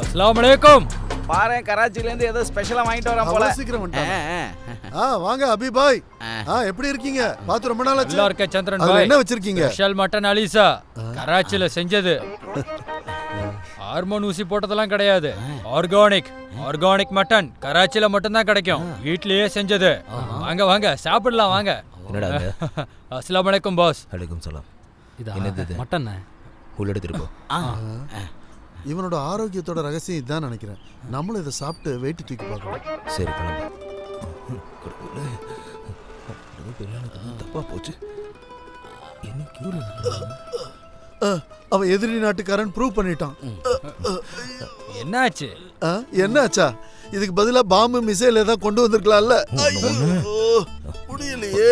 அஸ்ஸலாமு அலைக்கும். பாரு கராச்சில இருந்து ஏதோ ஸ்பெஷலா வாங்கிட்டு வரேன் போல. சீக்கிரம் வந்துட்டாங்க. வாங்க அபி பாய். எப்படி இருக்கீங்க? பார்த்து ரொம்ப நாள் ஆச்சு. நல்லா இருக்க சந்திரன் அதுல பாய். என்ன வச்சிருக்கீங்க? Special mutton அலிசா. கராச்சில செஞ்சது. ஹார்மோன் ஊசி போட்டதெல்லாம் கிடையாது. ஆர்கானிக் மட்டன் கராச்சில மட்டும் தான் கிடைக்கும். வீட்லயே செஞ்சது. வாங்க வாங்க சாப்பிடலாம் வாங்க. என்னடா இது? அஸ்ஸலாமு அலைக்கும் பாஸ். அலைக்கும் சலாம். என்னது இது? மட்டன் உள்ள எடுத்துட்டு போ. இவனோட ஆரோக்கியத்தோட ரகசியம் இதான் நினைக்கிறேன். நம்மளும் இதை சாப்பிட்டு வெயிட் தூக்கி பார்க்கலாம். சரி கிளம்பு. தப்பா போச்சு. அவன் எதிரி நாட்டுக்காரன் ப்ரூவ் பண்ணிட்டான். என்னாச்சு? என்னாச்சா? இதுக்கு பதிலா பாம்பு மிசைல் ஏதாவது கொண்டு வந்திருக்கலாம்ல. முடியலையே.